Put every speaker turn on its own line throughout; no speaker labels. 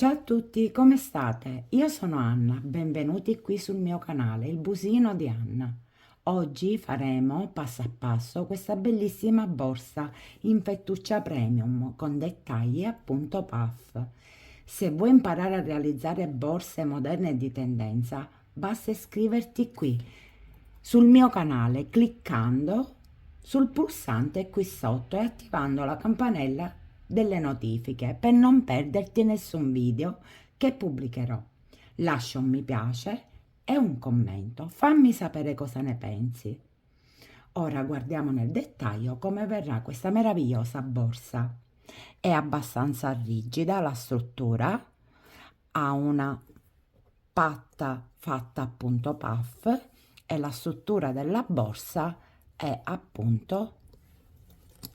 Ciao a tutti, come state? Io sono Anna, benvenuti qui sul mio canale, il Busino di Anna. Oggi faremo passo a passo questa bellissima borsa in fettuccia premium con dettagli appunto puff. Se vuoi imparare a realizzare borse moderne e di tendenza, basta iscriverti qui sul mio canale cliccando sul pulsante qui sotto e attivando la campanella delle notifiche per non perderti nessun video che pubblicherò. Lascia un mi piace e un commento, fammi sapere cosa ne pensi. Ora guardiamo nel dettaglio come verrà questa meravigliosa borsa. È abbastanza rigida la struttura, ha una patta fatta appunto puff e la struttura della borsa è appunto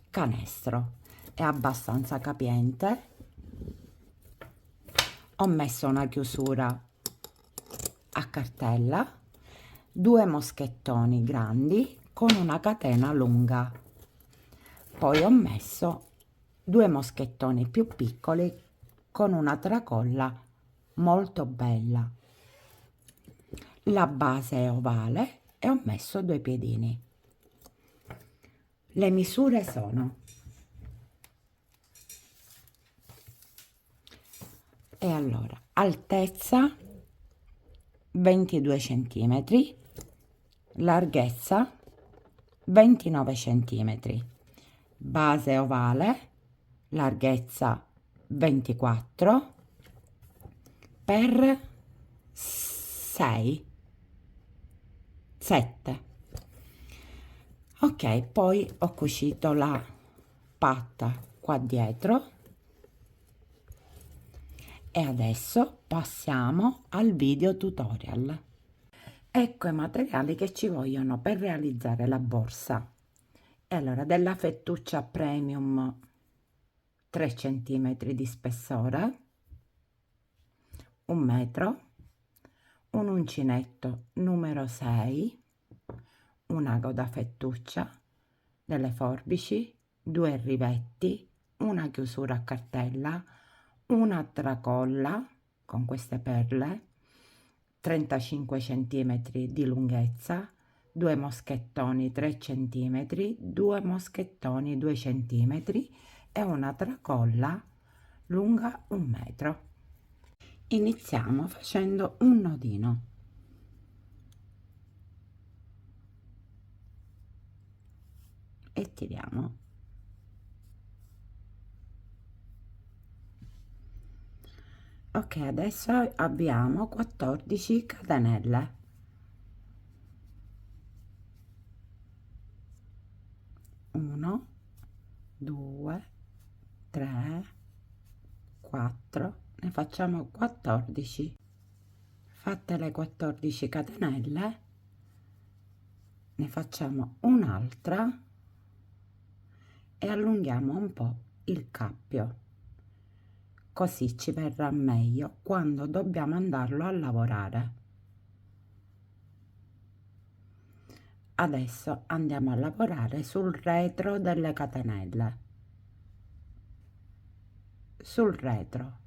canestro. È abbastanza capiente. Ho messo una chiusura a cartella, due moschettoni grandi con una catena lunga. Poi ho messo due moschettoni più piccoli con una tracolla molto bella. La base è ovale e ho messo due piedini. Le misure sono: e allora, altezza 22 centimetri, larghezza 29 centimetri, base ovale, larghezza 24 per 6, 7. Ok, poi ho cucito la patta qua dietro e adesso passiamo al video tutorial. Ecco i materiali che ci vogliono per realizzare la borsa. E allora, della fettuccia premium 3 cm di spessore, 1 metro, un uncinetto numero 6, un ago da fettuccia, delle forbici, 2 rivetti, una chiusura a cartella, una tracolla con queste perle, 35 cm di lunghezza, 2 moschettoni 3 cm, 2 moschettoni 2 cm e una tracolla lunga 1 metro. Iniziamo facendo un nodino. E tiriamo. Ok, adesso abbiamo 14 catenelle. 1, 2, 3, 4, ne facciamo 14. Fatte le 14 catenelle, ne facciamo un'altra e allunghiamo un po' il cappio, così ci verrà meglio quando dobbiamo andarlo a lavorare. Adesso andiamo a lavorare sul retro delle catenelle. Sul retro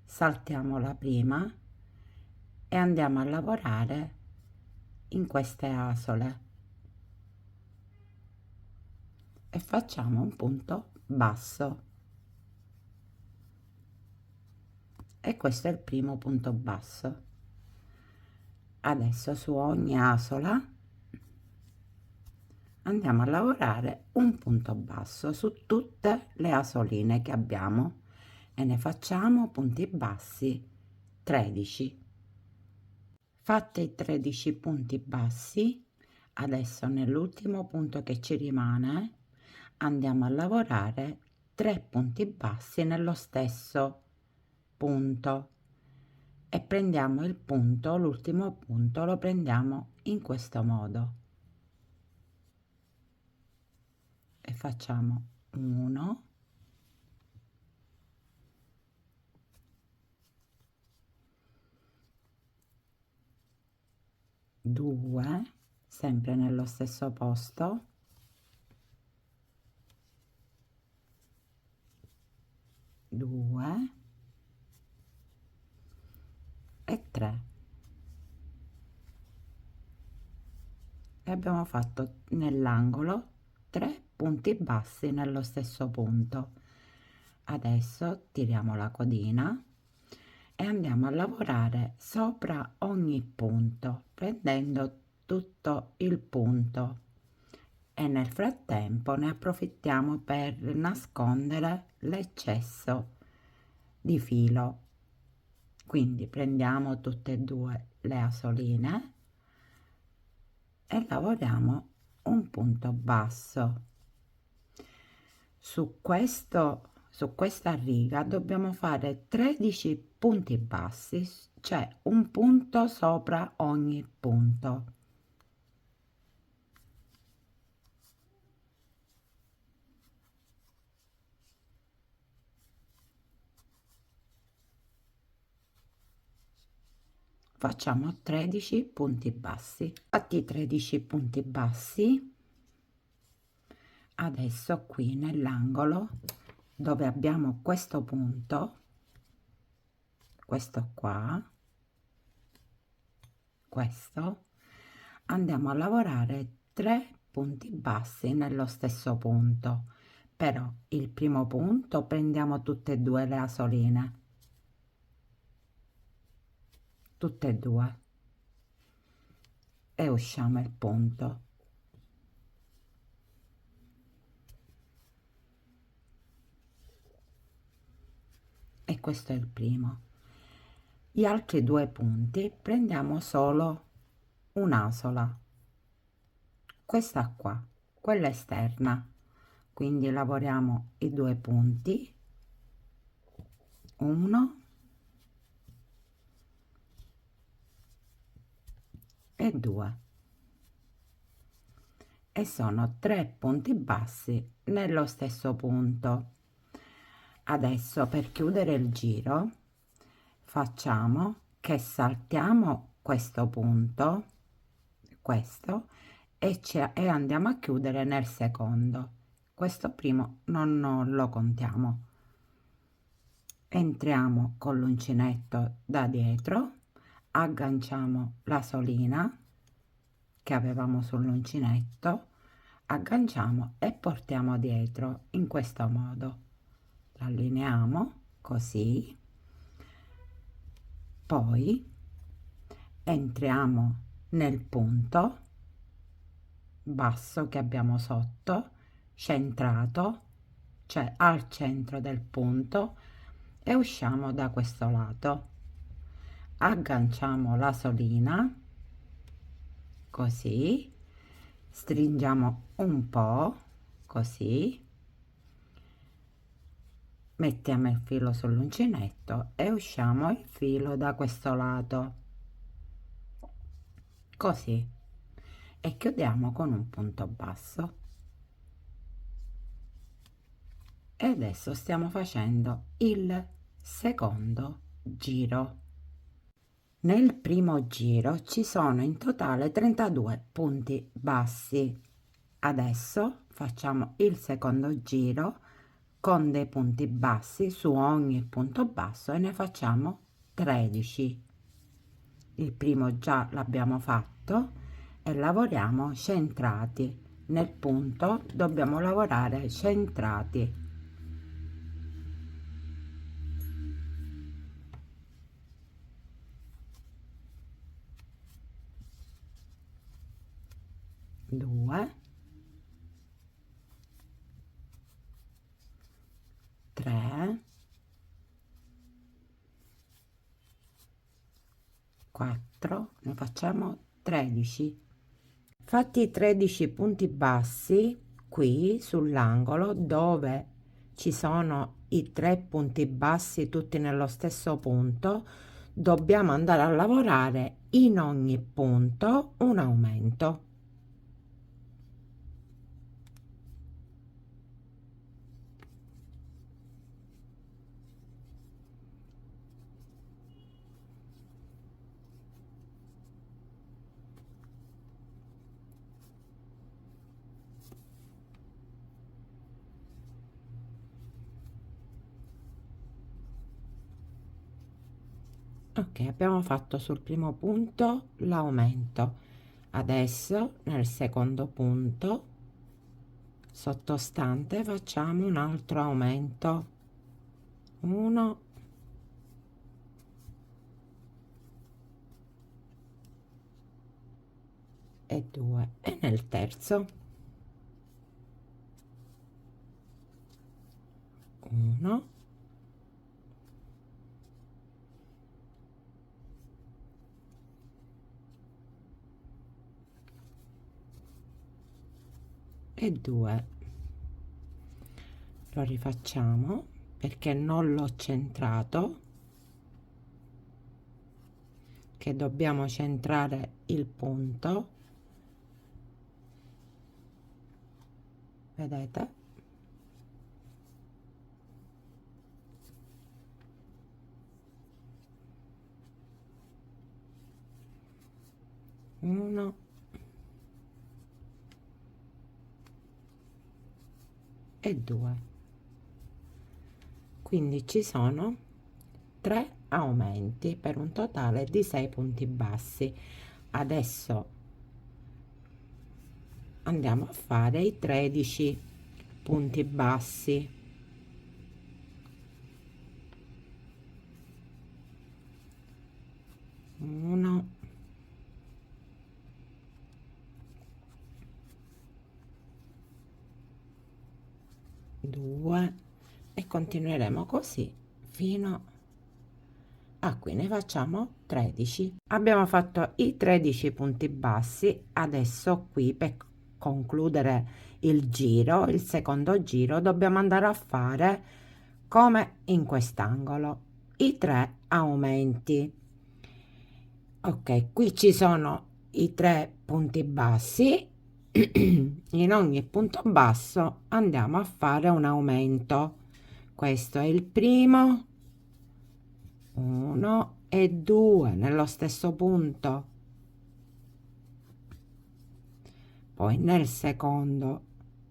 saltiamo la prima e andiamo a lavorare in queste asole e facciamo un punto basso. E questo è il primo punto basso. Adesso su ogni asola andiamo a lavorare un punto basso su tutte le asoline che abbiamo e ne facciamo punti bassi 13. Fatti i 13 punti bassi, adesso nell'ultimo punto che ci rimane andiamo a lavorare 3 punti bassi nello stesso punto e prendiamo il punto, l'ultimo punto lo prendiamo in questo modo e facciamo 1, 2, sempre nello stesso posto, 2, e 3, e abbiamo fatto nell'angolo 3 punti bassi nello stesso punto. Adesso tiriamo la codina e andiamo a lavorare sopra ogni punto, prendendo tutto il punto, e nel frattempo ne approfittiamo per nascondere l'eccesso di filo. Quindi prendiamo tutte e due le asoline e lavoriamo un punto basso. Su questa riga dobbiamo fare 13 punti bassi, cioè un punto sopra ogni punto. Facciamo 13 punti bassi. Fatti 13 punti bassi, adesso qui nell'angolo dove abbiamo questo punto, questo qua, questo, andiamo a lavorare 3 punti bassi nello stesso punto. Però il primo punto prendiamo tutte e due le asoline, tutte e due, e usciamo il punto. E questo è il primo. Gli altri due punti prendiamo solo un'asola, questa qua, quella esterna, quindi lavoriamo i due punti, 1 e 2, e sono 3 punti bassi nello stesso punto. Adesso per chiudere il giro facciamo che saltiamo questo punto, questo, e andiamo a chiudere nel secondo. Questo primo non lo contiamo. Entriamo con l'uncinetto da dietro, agganciamo la solina che avevamo sull'uncinetto, agganciamo e portiamo dietro in questo modo. L'allineiamo così, poi entriamo nel punto basso che abbiamo sotto, centrato, cioè al centro del punto, e usciamo da questo lato. Agganciamo la solina così, stringiamo un po' così, mettiamo il filo sull'uncinetto e usciamo il filo da questo lato, così, e chiudiamo con un punto basso. E adesso stiamo facendo il secondo giro. Nel primo giro ci sono in totale 32 punti bassi. Adesso facciamo il secondo giro con dei punti bassi su ogni punto basso e ne facciamo 13. Il primo già l'abbiamo fatto e lavoriamo centrati. Nel punto dobbiamo lavorare centrati. Due, 3, 4, ne facciamo 13. Fatti i 13 punti bassi qui sull'angolo dove ci sono i 3 punti bassi tutti nello stesso punto, dobbiamo andare a lavorare in ogni punto un aumento. Ok, abbiamo fatto sul primo punto l'aumento. Adesso nel secondo punto sottostante facciamo un altro aumento, 1 e 2, e nel terzo 1 e 2. Lo rifacciamo perché non l'ho centrato, che dobbiamo centrare il punto, vedete? Uno e 2. Quindi ci sono 3 aumenti per un totale di 6 punti bassi. Adesso andiamo a fare i 13 punti bassi. 1 2 e continueremo così fino a qui. Ne facciamo 13. Abbiamo fatto i 13 punti bassi. Adesso qui, per concludere il giro, il secondo giro, dobbiamo andare a fare come in quest'angolo i 3 aumenti. Ok, qui ci sono i 3 punti bassi. In ogni punto basso andiamo a fare un aumento. Questo è il primo, 1 e 2 nello stesso punto, poi nel secondo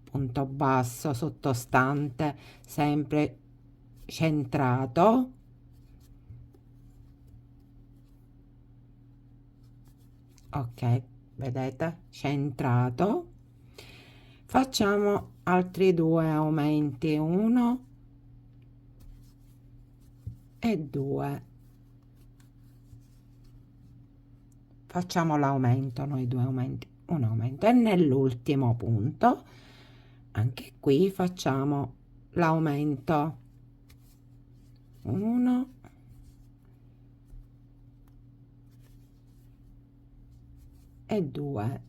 punto basso sottostante, sempre centrato, ok, vedete, centrato. Facciamo altri 2 aumenti, 1 e 2. Facciamo l'aumento, noi 2 aumenti, un aumento, e nell'ultimo punto anche qui facciamo l'aumento, 1 e 2.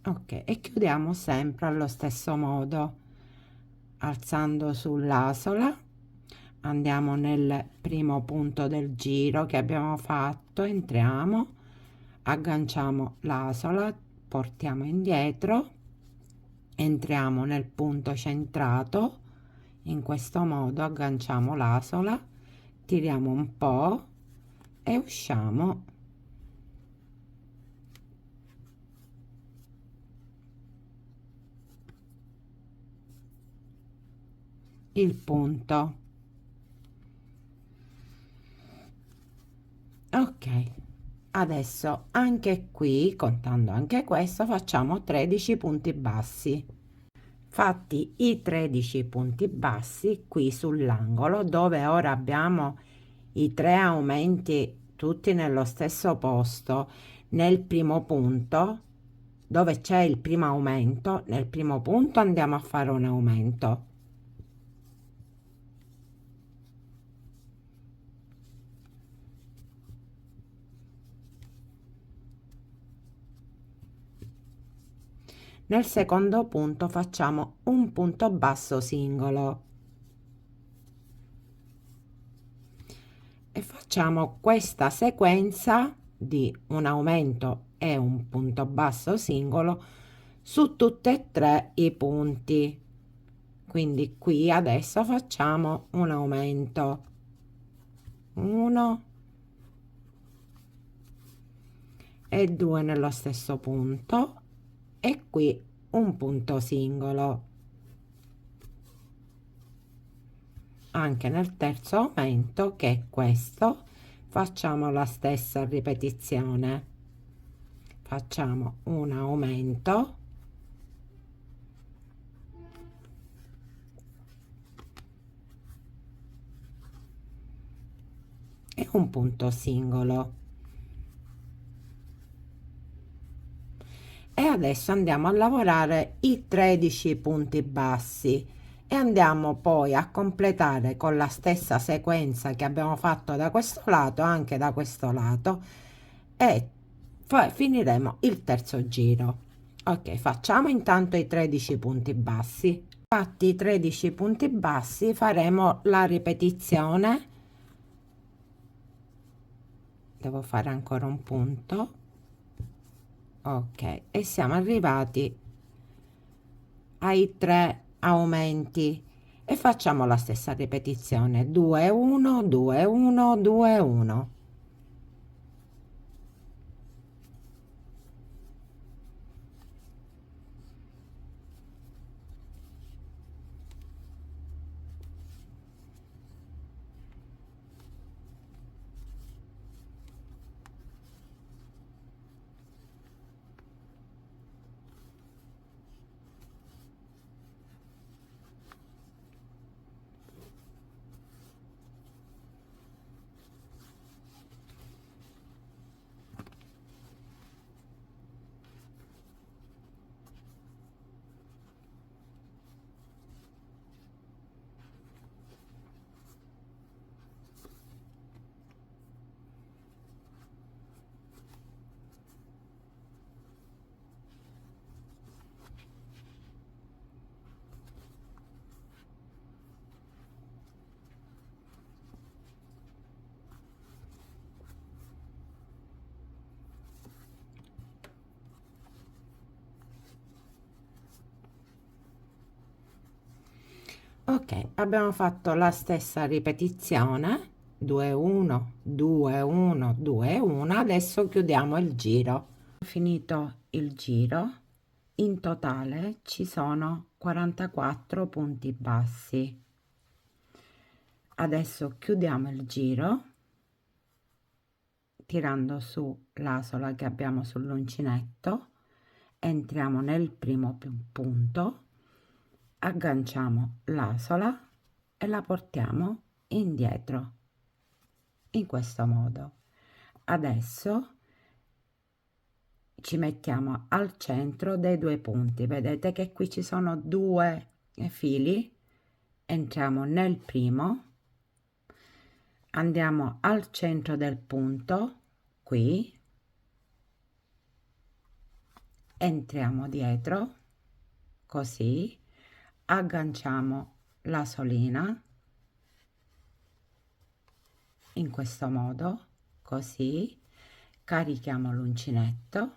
Ok, e chiudiamo sempre allo stesso modo, alzando sull'asola, andiamo nel primo punto del giro che abbiamo fatto, entriamo, agganciamo l'asola, portiamo indietro, entriamo nel punto centrato, in questo modo agganciamo l'asola, tiriamo un po' e usciamo il punto. Ok, adesso anche qui, contando anche questo, facciamo 13 punti bassi. Fatti i 13 punti bassi qui sull'angolo, dove ora abbiamo i 3 aumenti tutti nello stesso posto, nel primo punto dove c'è il primo aumento, nel primo punto andiamo a fare un aumento, nel secondo punto facciamo un punto basso singolo e facciamo questa sequenza di un aumento e un punto basso singolo su tutti e 3 i punti. Quindi qui adesso facciamo un aumento, 1 e 2 nello stesso punto e qui un punto singolo. Anche nel terzo aumento, che è questo, facciamo la stessa ripetizione. Facciamo un aumento e un punto singolo. E adesso andiamo a lavorare i 13 punti bassi e andiamo poi a completare con la stessa sequenza che abbiamo fatto da questo lato anche da questo lato e poi finiremo il terzo giro. Ok, facciamo intanto i 13 punti bassi. Fatti i 13 punti bassi faremo la ripetizione. Devo fare ancora un punto. Ok, e siamo arrivati ai 3 aumenti e facciamo la stessa ripetizione: 2 1 2 1 2 1. Ok, abbiamo fatto la stessa ripetizione: 2 1 2 1 2 1. Adesso chiudiamo il giro. Finito il giro, in totale ci sono 44 punti bassi. Adesso chiudiamo il giro tirando su l'asola che abbiamo sull'uncinetto, entriamo nel primo punto, agganciamo l'asola e la portiamo indietro in questo modo. Adesso ci mettiamo al centro dei due punti, vedete che qui ci sono due fili, entriamo nel primo, andiamo al centro del punto, qui entriamo dietro, così, agganciamo la solina in questo modo, così, carichiamo l'uncinetto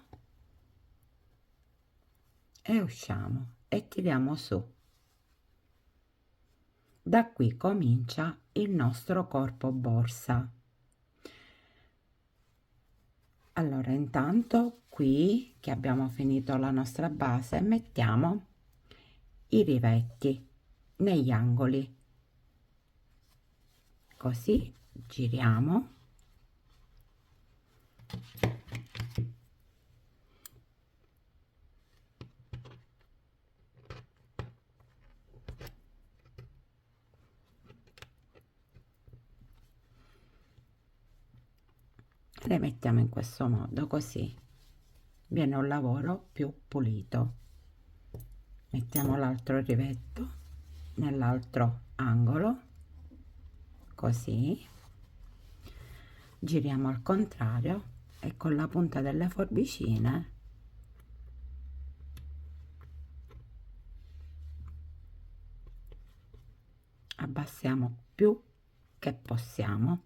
e usciamo e tiriamo su. Da qui comincia il nostro corpo borsa. Allora, intanto qui che abbiamo finito la nostra base, mettiamo i rivetti negli angoli, così giriamo e le mettiamo in questo modo, così viene un lavoro più pulito. Mettiamo l'altro rivetto nell'altro angolo, così giriamo al contrario e con la punta delle forbicine abbassiamo più che possiamo,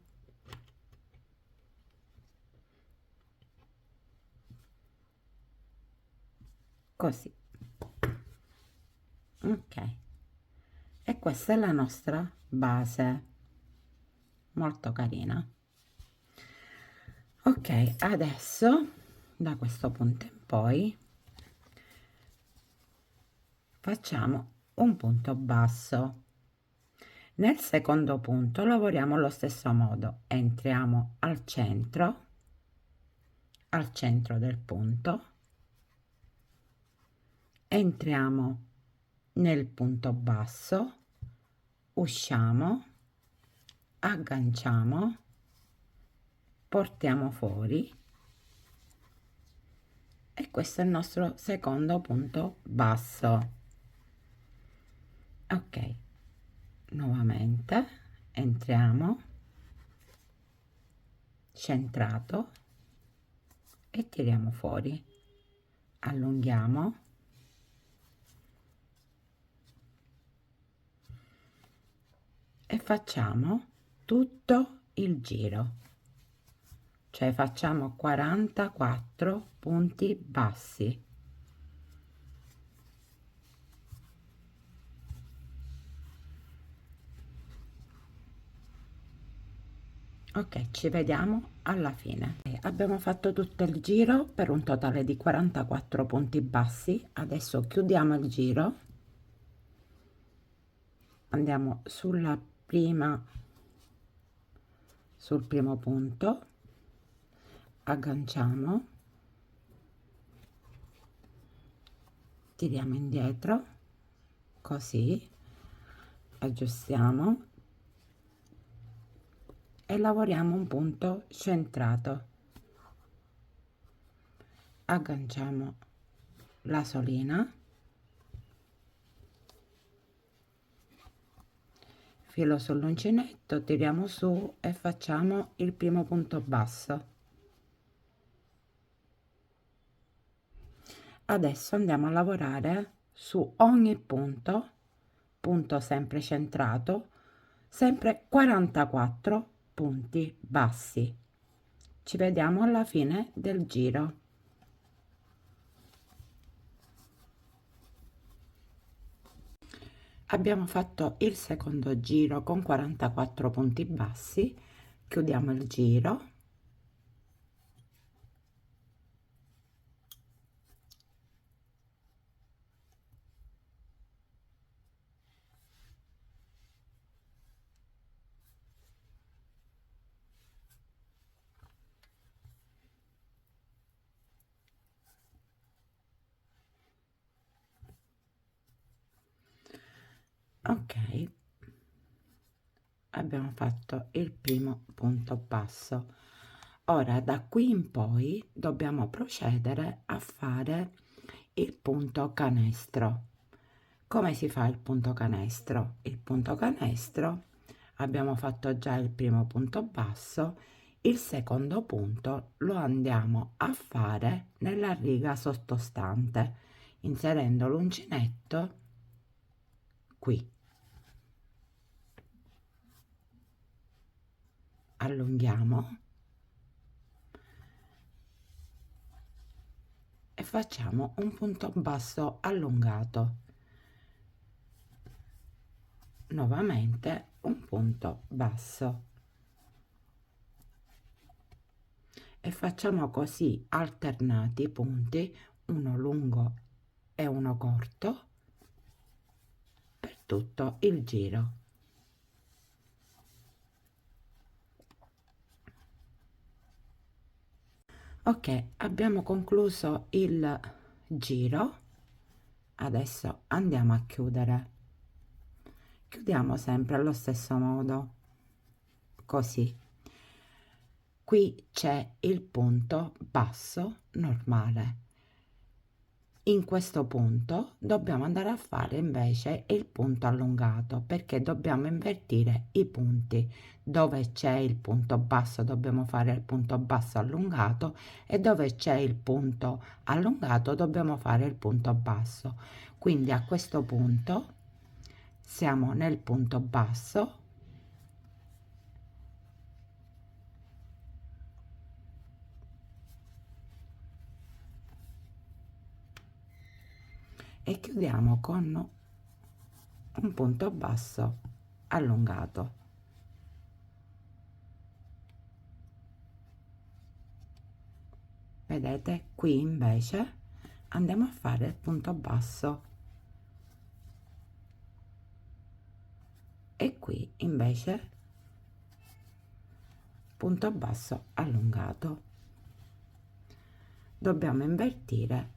così. Ok, e questa è la nostra base, molto carina. Ok, adesso da questo punto in poi facciamo un punto basso. Nel secondo punto lavoriamo allo stesso modo, entriamo al centro del punto, entriamo nel punto basso, usciamo, agganciamo, portiamo fuori e questo è il nostro secondo punto basso. Ok, nuovamente entriamo, centrato e tiriamo fuori, allunghiamo e facciamo tutto il giro, cioè facciamo 44 punti bassi. Ok, ci vediamo alla fine. Abbiamo fatto tutto il giro per un totale di 44 punti bassi. Adesso chiudiamo il giro, andiamo sul primo punto, agganciamo, tiriamo indietro, così, aggiustiamo e lavoriamo un punto centrato. Agganciamo la solina, filo sull'uncinetto, tiriamo su e facciamo il primo punto basso. Adesso andiamo a lavorare su ogni punto sempre centrato, sempre 44 punti bassi. Ci vediamo alla fine del giro. Abbiamo fatto il secondo giro con 44 punti bassi, chiudiamo il giro, ok, abbiamo fatto il primo punto basso. Ora da qui in poi dobbiamo procedere a fare il punto canestro. Come si fa il punto canestro? Il punto canestro abbiamo fatto già il primo punto basso, il secondo punto lo andiamo a fare nella riga sottostante inserendo l'uncinetto qui, allunghiamo e facciamo un punto basso allungato, nuovamente un punto basso e facciamo così alternati i punti, uno lungo e uno corto per tutto il giro. Ok, abbiamo concluso il giro, adesso andiamo a chiudere. Chiudiamo sempre allo stesso modo, così. Qui c'è il punto basso normale. In questo punto dobbiamo andare a fare invece il punto allungato, perché dobbiamo invertire i punti. Dove c'è il punto basso dobbiamo fare il punto basso allungato e dove c'è il punto allungato dobbiamo fare il punto basso. Quindi a questo punto siamo nel punto basso, e chiudiamo con un punto basso allungato. vedete qui invece andiamo a fare il punto basso e qui invece punto basso allungato. Dobbiamo invertire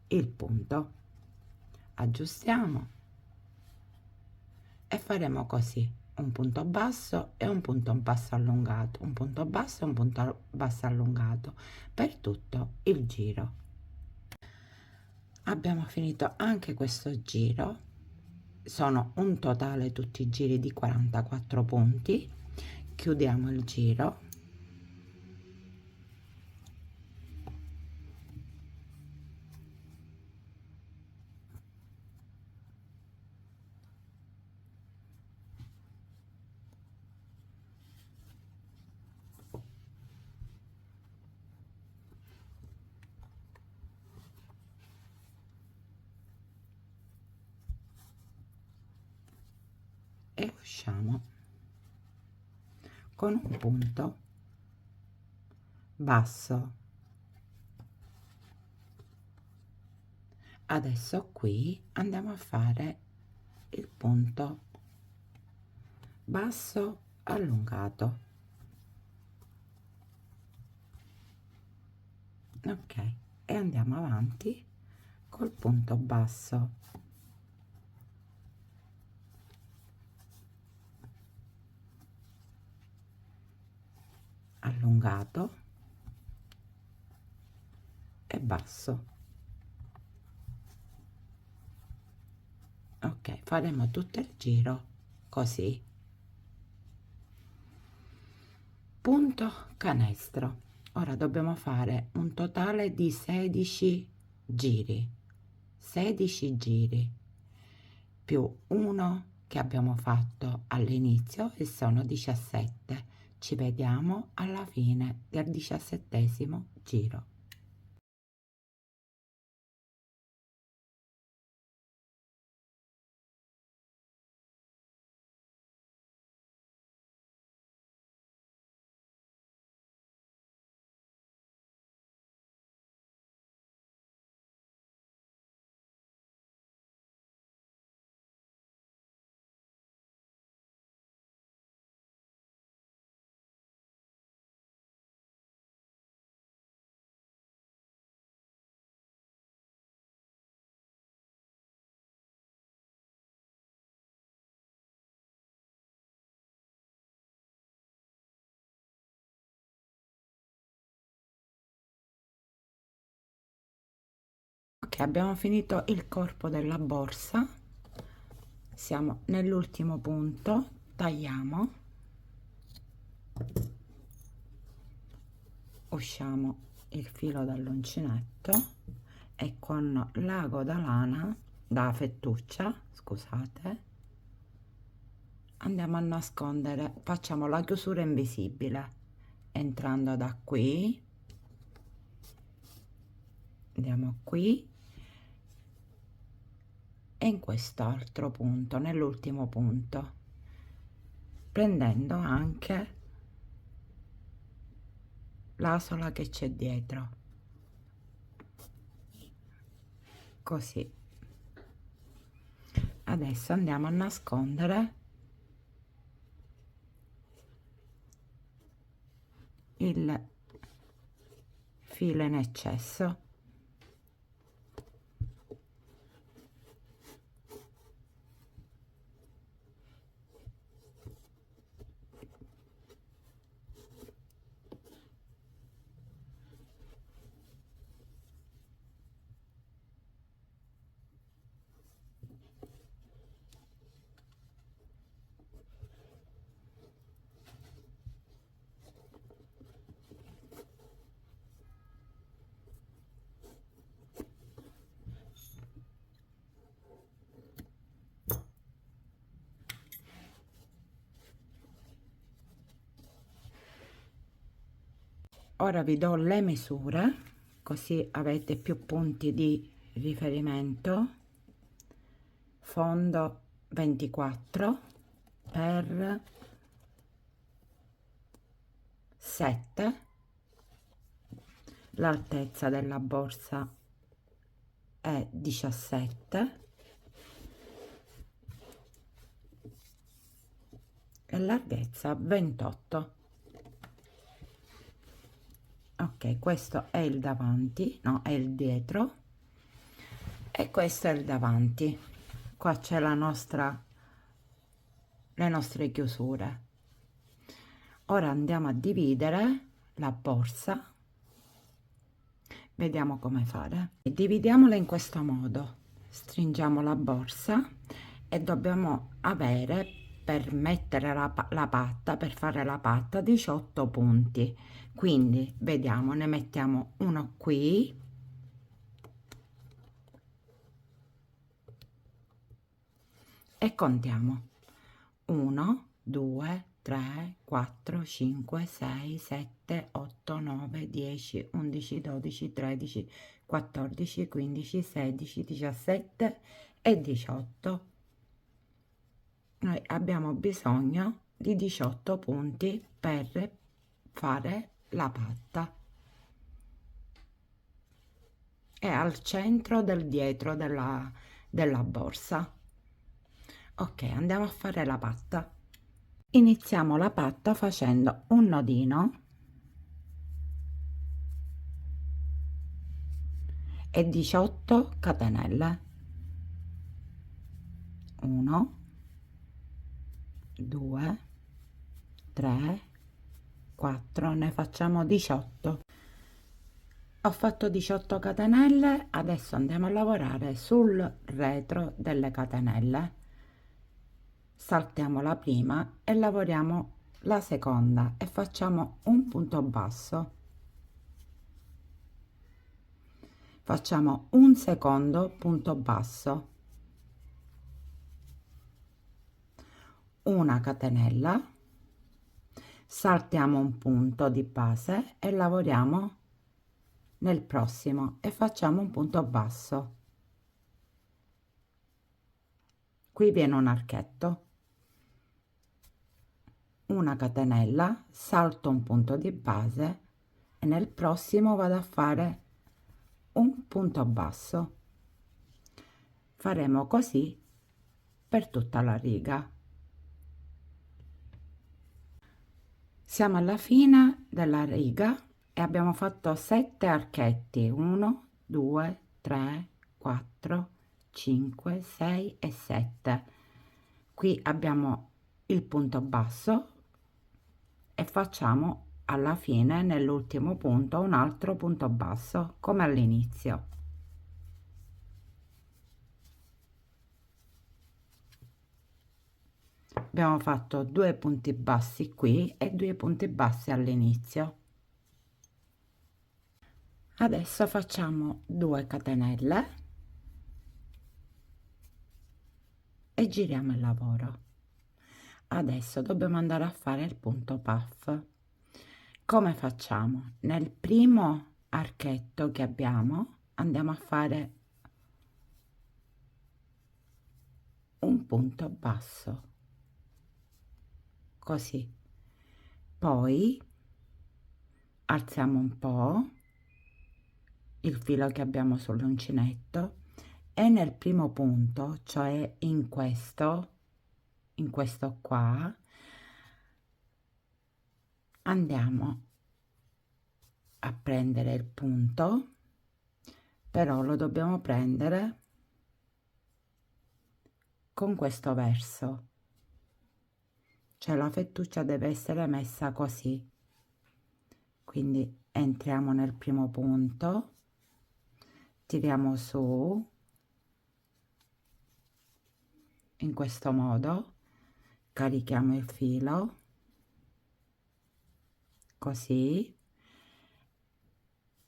il punto, aggiustiamo e faremo così: un punto basso e un punto basso allungato, un punto basso e un punto basso allungato per tutto il giro. Abbiamo finito anche questo giro, sono un totale tutti i giri di 44 punti. Chiudiamo il giro e usciamo con un punto basso. Adesso qui andiamo a fare il punto basso allungato, ok, e andiamo avanti col punto basso allungato e basso. Ok, faremo tutto il giro così. Punto canestro. Ora dobbiamo fare un totale di 16 giri, 16 giri più uno che abbiamo fatto all'inizio e sono 17. Ci vediamo alla fine del 17° giro. Ok, abbiamo finito il corpo della borsa, siamo nell'ultimo punto, tagliamo, usciamo il filo dall'uncinetto e con l'ago da lana, da fettuccia, scusate, andiamo a nascondere, facciamo la chiusura invisibile entrando da qui, andiamo qui e in quest'altro punto, nell'ultimo punto, prendendo anche l'asola che c'è dietro, così. Adesso andiamo a nascondere il filo in eccesso. Ora vi do le misure così avete più punti di riferimento. Fondo 24 per 7, l'altezza della borsa è 17 e larghezza 28. Ok, questo è il davanti, no, è il dietro e questo è il davanti. Qua c'è le nostre chiusure. Ora andiamo a dividere la borsa, vediamo come fare. Dividiamola in questo modo, stringiamo la borsa e dobbiamo avere, per mettere la patta, per fare la patta, 18 punti. Quindi vediamo, ne mettiamo uno qui e contiamo 1 2 3 4 5 6 7 8 9 10 11 12 13 14 15 16 17 e 18. Noi abbiamo bisogno di 18 punti per fare la patta. È al centro del dietro della borsa. Ok, andiamo a fare la patta. Iniziamo la patta facendo un nodino e 18 catenelle. 1 2 3 4, ne facciamo 18. Ho fatto 18 catenelle, adesso andiamo a lavorare sul retro delle catenelle. Saltiamo la prima e lavoriamo la seconda e facciamo un punto basso. Facciamo un secondo punto basso, una catenella, saltiamo un punto di base e lavoriamo nel prossimo e facciamo un punto basso. Qui viene un archetto, una catenella, salto un punto di base e nel prossimo vado a fare un punto basso. Faremo così per tutta la riga. Siamo alla fine della riga e abbiamo fatto 7 archetti, 1 2 3 4 5 6 e 7. Qui abbiamo il punto basso e facciamo alla fine, nell'ultimo punto, un altro punto basso come all'inizio. Abbiamo fatto 2 punti bassi qui e 2 punti bassi all'inizio. Adesso facciamo 2 catenelle e giriamo il lavoro. Adesso dobbiamo andare a fare il punto puff. Come facciamo? Nel primo archetto che abbiamo andiamo a fare un punto basso, così. Poi alziamo un po' il filo che abbiamo sull'uncinetto e nel primo punto, cioè in questo qua, andiamo a prendere il punto, però lo dobbiamo prendere con questo verso, cioè la fettuccia deve essere messa così. Quindi entriamo nel primo punto, tiriamo su in questo modo, carichiamo il filo così,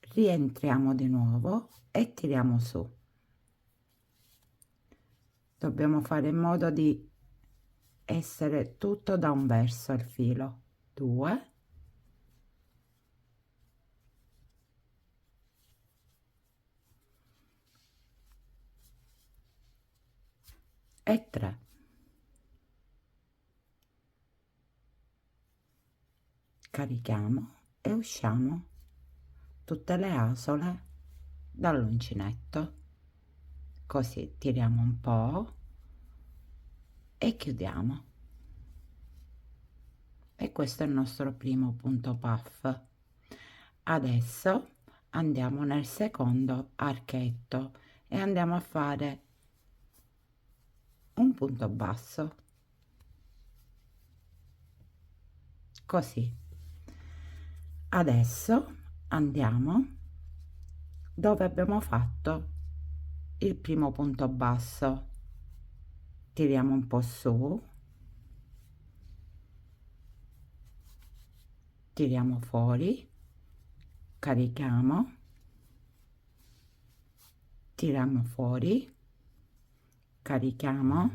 rientriamo di nuovo e tiriamo su. Dobbiamo fare in modo di essere tutto da un verso il filo. 2 e 3. Carichiamo e usciamo tutte le asole dall'uncinetto, così tiriamo un po' e chiudiamo. E questo è il nostro primo punto puff. Adesso andiamo nel secondo archetto e andiamo a fare un punto basso, così. Adesso andiamo dove abbiamo fatto il primo punto basso, tiriamo un po' su, tiriamo fuori, carichiamo, tiriamo fuori, carichiamo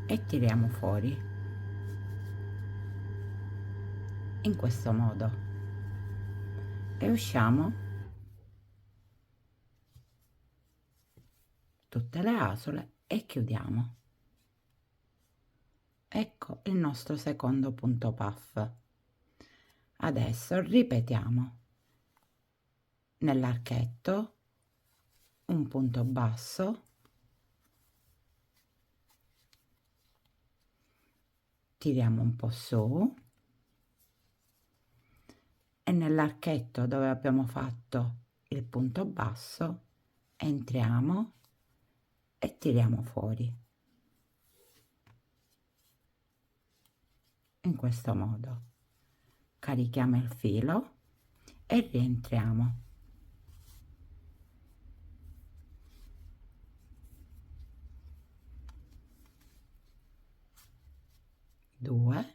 e tiriamo fuori, in questo modo, e usciamo tutte le asole e chiudiamo. Ecco il nostro secondo punto puff. Adesso ripetiamo nell'archetto un punto basso, tiriamo un po' su e nell'archetto dove abbiamo fatto il punto basso entriamo e tiriamo fuori, in questo modo. Carichiamo il filo e rientriamo. Due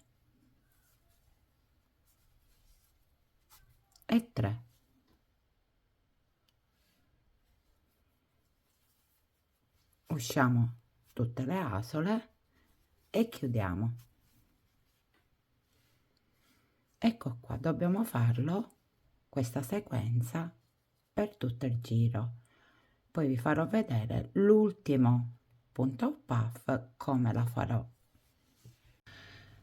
e tre. Usciamo tutte le asole e chiudiamo. Ecco qua, dobbiamo farlo, questa sequenza, per tutto il giro. Poi vi farò vedere l'ultimo punto puff come la farò.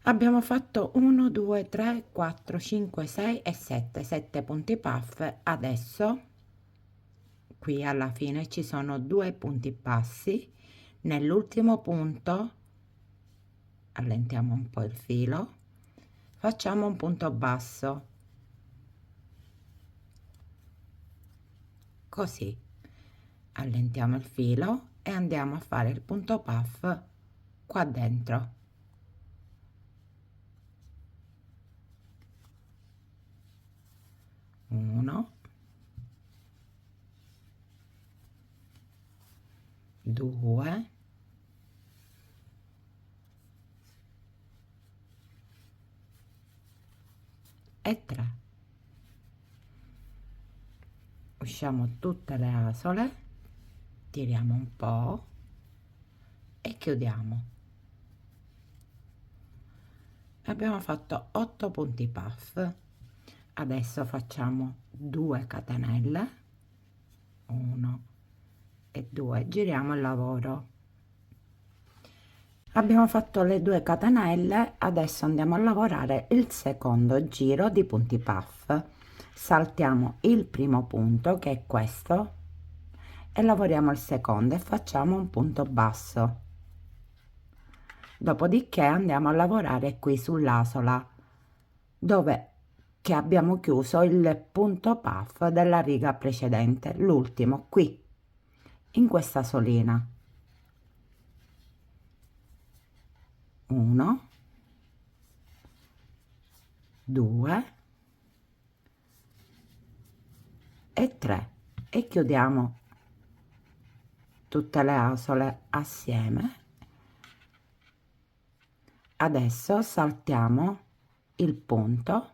Abbiamo fatto 1 2 3 4 5 6 e 7 punti puff. Adesso qui alla fine ci sono 2 punti bassi. Nell'ultimo punto allentiamo un po' il filo, facciamo un punto basso, così allentiamo il filo e andiamo a fare il punto puff qua dentro. Uno, due, e tre. Usciamo tutte le asole, tiriamo un po' e chiudiamo. Abbiamo fatto 8 punti puff. Adesso facciamo 2 catenelle, 1 e 2, giriamo il lavoro. Abbiamo fatto le 2 catenelle, adesso andiamo a lavorare il secondo giro di punti puff. Saltiamo il primo punto, che è questo, e lavoriamo il secondo e facciamo un punto basso. Dopodiché andiamo a lavorare qui sull'asola dove che abbiamo chiuso il punto puff della riga precedente, l'ultimo, qui in questa solina. 1 2 e 3 e chiudiamo tutte le asole assieme. Adesso saltiamo il punto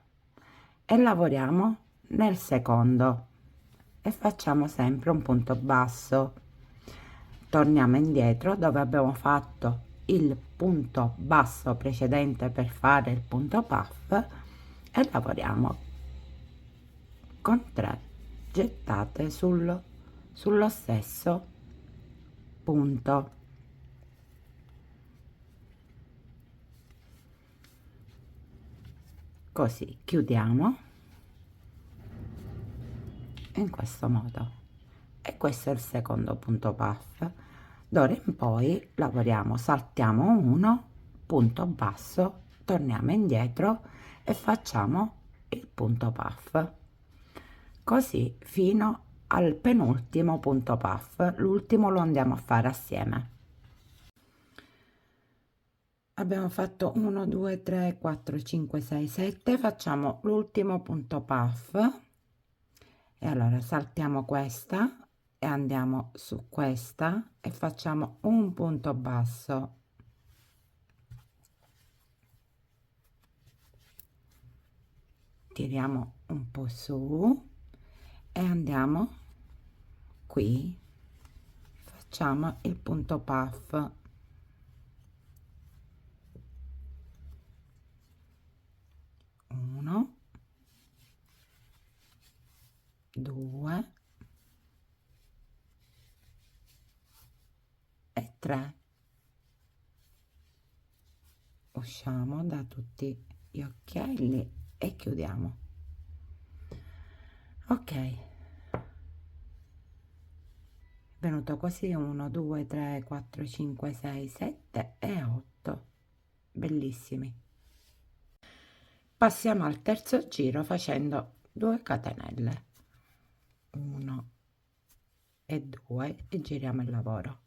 e lavoriamo nel secondo e facciamo sempre un punto basso. Torniamo indietro dove abbiamo fatto il punto basso precedente per fare il punto puff e lavoriamo con 3 gettate sullo stesso punto. Così chiudiamo in questo modo. E questo è il secondo punto puff. D'ora in poi lavoriamo, saltiamo uno, punto basso, torniamo indietro e facciamo il punto puff, così fino al penultimo punto puff. L'ultimo lo andiamo a fare assieme. Abbiamo fatto 1 2 3 4 5 6 7, facciamo l'ultimo punto puff e allora saltiamo questa e andiamo su questa e facciamo un punto basso, tiriamo un po' su e andiamo qui, facciamo il punto puff, 1 2 e 3, usciamo da tutti gli occhielli e chiudiamo. Ok, venuto così 1 2 3 4 5 6 7 e 8, bellissimi. Passiamo al terzo giro facendo 2 catenelle, 1 e 2 e giriamo il lavoro.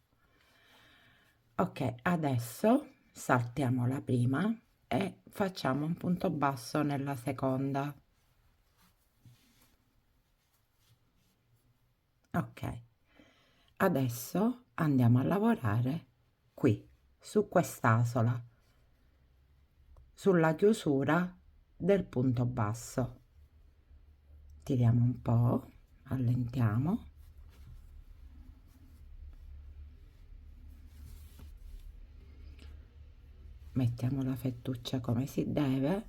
Ok, adesso saltiamo la prima e facciamo un punto basso nella seconda. Ok, adesso andiamo a lavorare qui su quest'asola, sulla chiusura del punto basso. Tiriamo un po', allentiamo, mettiamo la fettuccia come si deve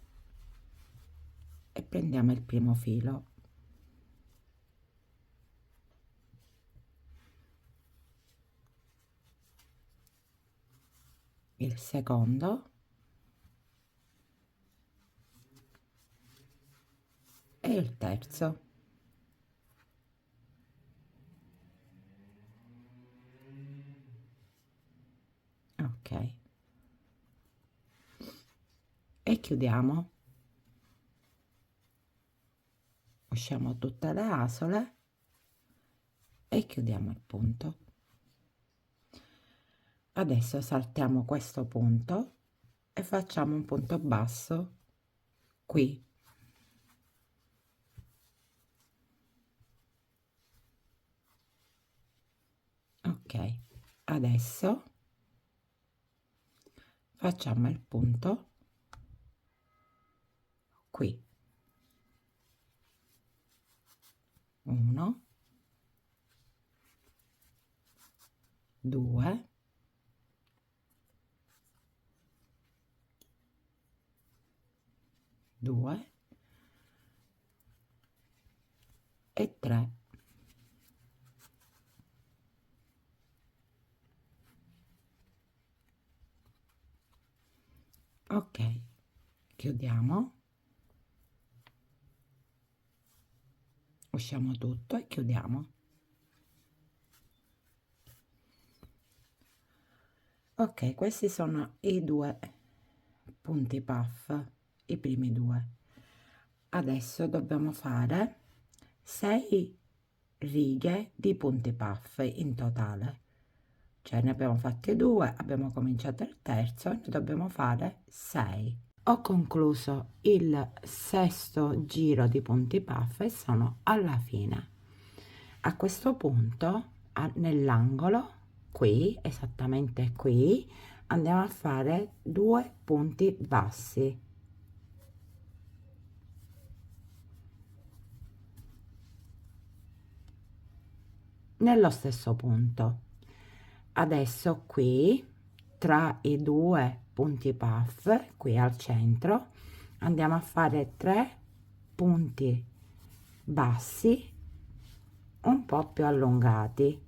e prendiamo il primo filo, il secondo e il terzo. Ok, e chiudiamo, usciamo tutte le asole e chiudiamo il punto. Adesso saltiamo questo punto e facciamo un punto basso qui, ok. Adesso facciamo il punto qui, 1 2 2 e 3. Ok, chiudiamo, usciamo tutto e chiudiamo. Ok, questi sono i due punti puff, i primi due. Adesso dobbiamo fare 6 righe di punti puff in totale, cioè ne abbiamo fatti 2, abbiamo cominciato il terzo e ne dobbiamo fare 6. Ho concluso il sesto giro di punti puff e sono alla fine. A questo punto nell'angolo qui, esattamente qui, andiamo a fare 2 punti bassi, nello stesso punto. Adesso qui tra i due punti puff, qui al centro, andiamo a fare 3 punti bassi un po' più allungati,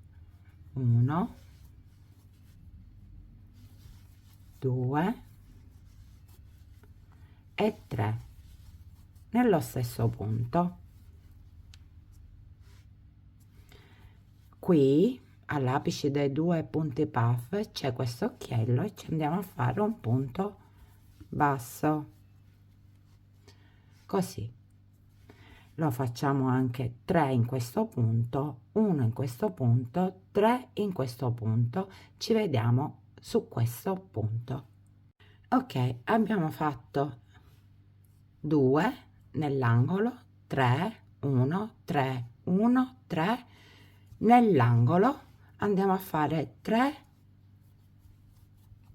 1 2 e 3 nello stesso punto. qui all'apice dei due punti puff c'è questo occhiello e ci andiamo a fare un punto basso, così. Lo facciamo anche 3 in questo punto, 1 in questo punto, 3 in questo punto. Ci vediamo su questo punto. Ok, abbiamo fatto 2 nell'angolo, 3, 1, 3, 1, 3 nell'angolo. Andiamo a fare 3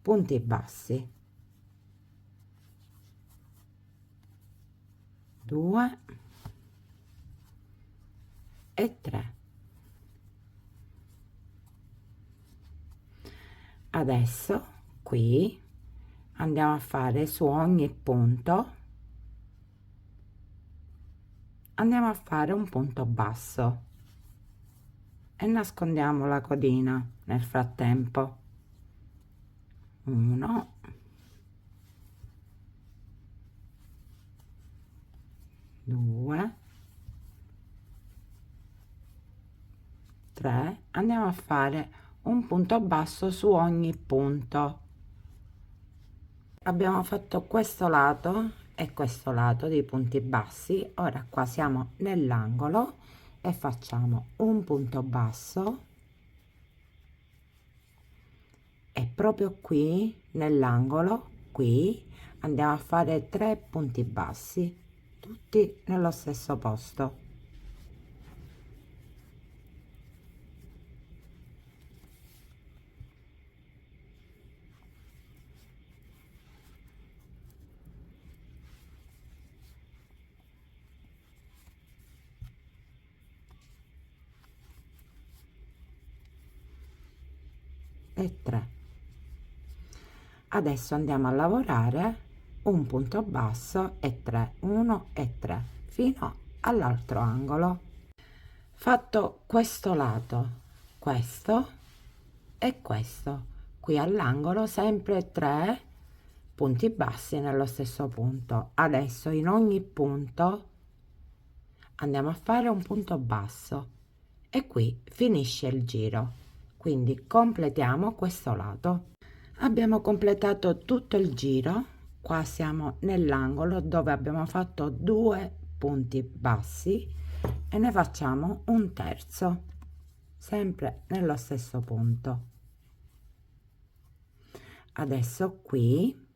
punti bassi, 2 e 3. Adesso qui andiamo a fare su ogni punto, andiamo a fare un punto basso e nascondiamo la codina nel frattempo. 1, 2, 3, andiamo a fare un punto basso su ogni punto. Abbiamo fatto questo lato e questo lato dei punti bassi. Ora qua siamo nell'angolo e facciamo un punto basso e proprio qui nell'angolo qui andiamo a fare 3 punti bassi, tutti nello stesso posto. E 3. Adesso andiamo a lavorare un punto basso e 3, 1 e 3 fino all'altro angolo. Fatto questo lato, questo e questo, qui all'angolo sempre 3 punti bassi nello stesso punto. Adesso in ogni punto andiamo a fare un punto basso e qui finisce il giro. Quindi completiamo questo lato. Abbiamo completato tutto il giro, qua siamo nell'angolo dove abbiamo fatto 2 punti bassi e ne facciamo un terzo, sempre nello stesso punto. Adesso qui,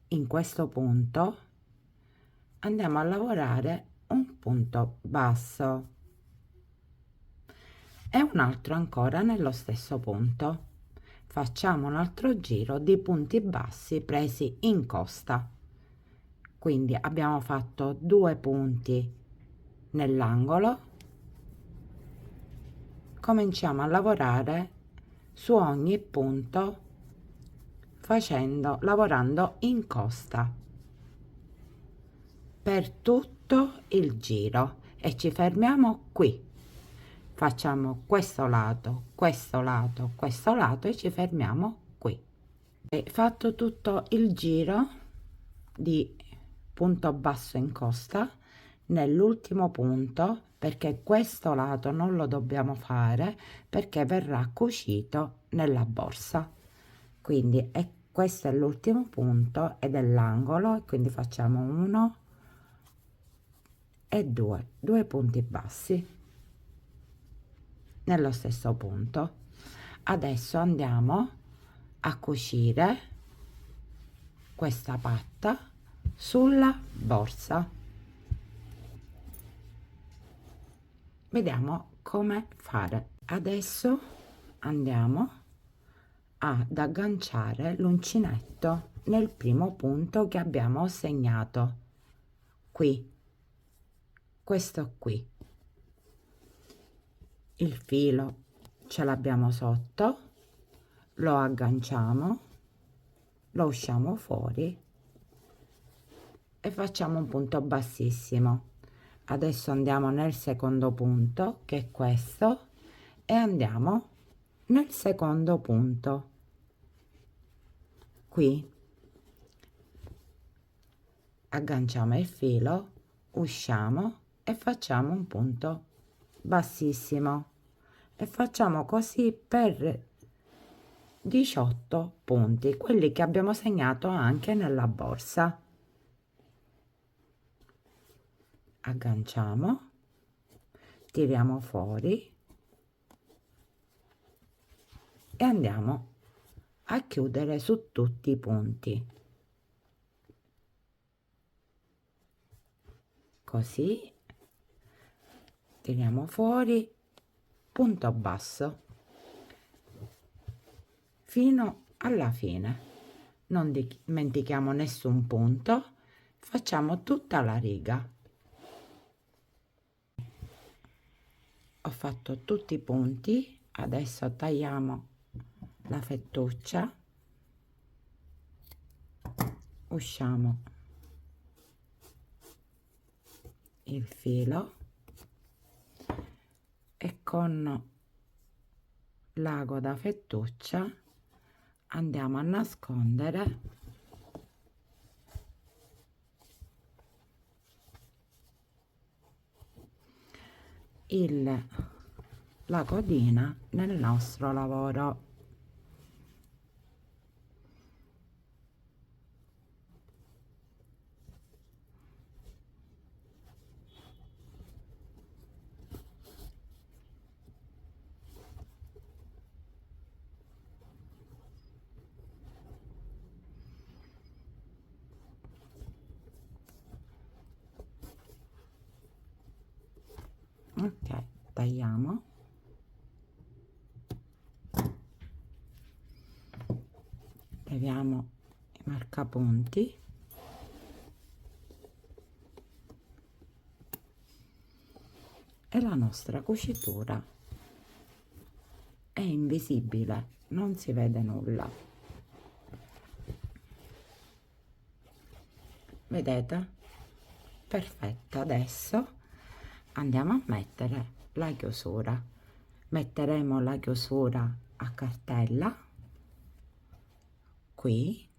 in questo punto, andiamo a lavorare un punto basso e un altro ancora nello stesso punto. Facciamo un altro giro di punti bassi presi in costa, quindi abbiamo fatto 2 punti nell'angolo. Cominciamo a lavorare su ogni punto lavorando in costa per tutto il giro e ci fermiamo qui. Facciamo questo lato, questo lato, questo lato e ci fermiamo qui. E fatto tutto il giro di punto basso in costa, nell'ultimo punto, perché questo lato non lo dobbiamo fare perché verrà cucito nella borsa. Quindi questo è l'ultimo punto ed è l'angolo, e quindi facciamo 1 e 2 punti bassi nello stesso punto. Adesso andiamo a cucire questa patta sulla borsa. Vediamo come fare. Adesso andiamo ad agganciare l'uncinetto nel primo punto che abbiamo segnato qui, questo qui. Il filo ce l'abbiamo sotto, lo agganciamo, lo usciamo fuori e facciamo un punto bassissimo. Adesso andiamo nel secondo punto, che è questo, e andiamo nel secondo punto qui, agganciamo il filo, usciamo e facciamo un punto bassissimo e facciamo così per 18 punti, quelli che abbiamo segnato anche nella borsa. Agganciamo, tiriamo fuori e andiamo a chiudere su tutti i punti, così tiriamo fuori, punto basso fino alla fine, non dimentichiamo nessun punto, facciamo tutta la riga. Ho fatto tutti i punti, adesso tagliamo la fettuccia, usciamo il filo e con l'ago da fettuccia andiamo a nascondere la codina nel nostro lavoro. Ok, tagliamo, leviamo i marcapunti e la nostra cucitura è invisibile, non si vede nulla. Vedete? Perfetto. Adesso andiamo a mettere la chiusura. Metteremo la chiusura a cartella qui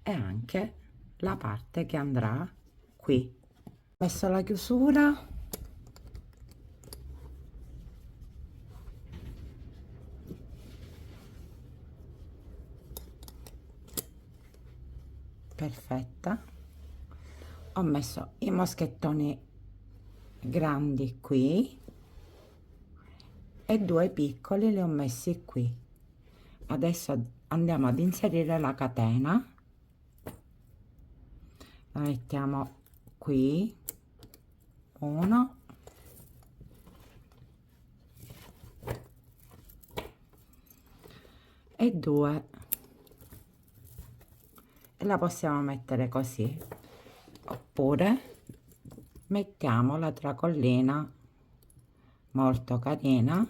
e anche la parte che andrà qui. Ho messo la chiusura, perfetta. Ho messo i moschettoni grandi qui e due piccoli li ho messi qui. Adesso andiamo ad inserire la catena, la mettiamo qui, 1 e 2 e la possiamo mettere così, oppure mettiamo la tracollina molto carina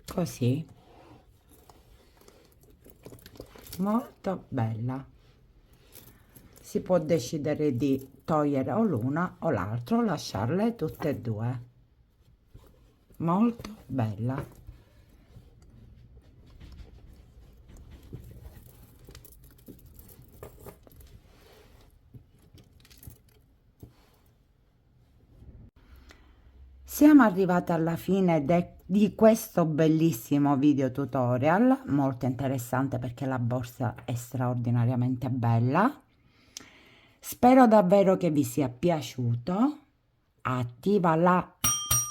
così, molto bella. Si può decidere di togliere o l'una o l'altro, lasciarle tutte e due, molto bella. Siamo arrivati alla fine di questo bellissimo video tutorial, molto interessante perché la borsa è straordinariamente bella. Spero davvero che vi sia piaciuto. Attiva la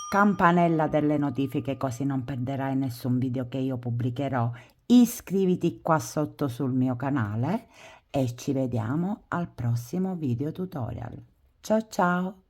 campanella delle notifiche così non perderai nessun video che io pubblicherò. Iscriviti qua sotto sul mio canale e ci vediamo al prossimo video tutorial. Ciao ciao!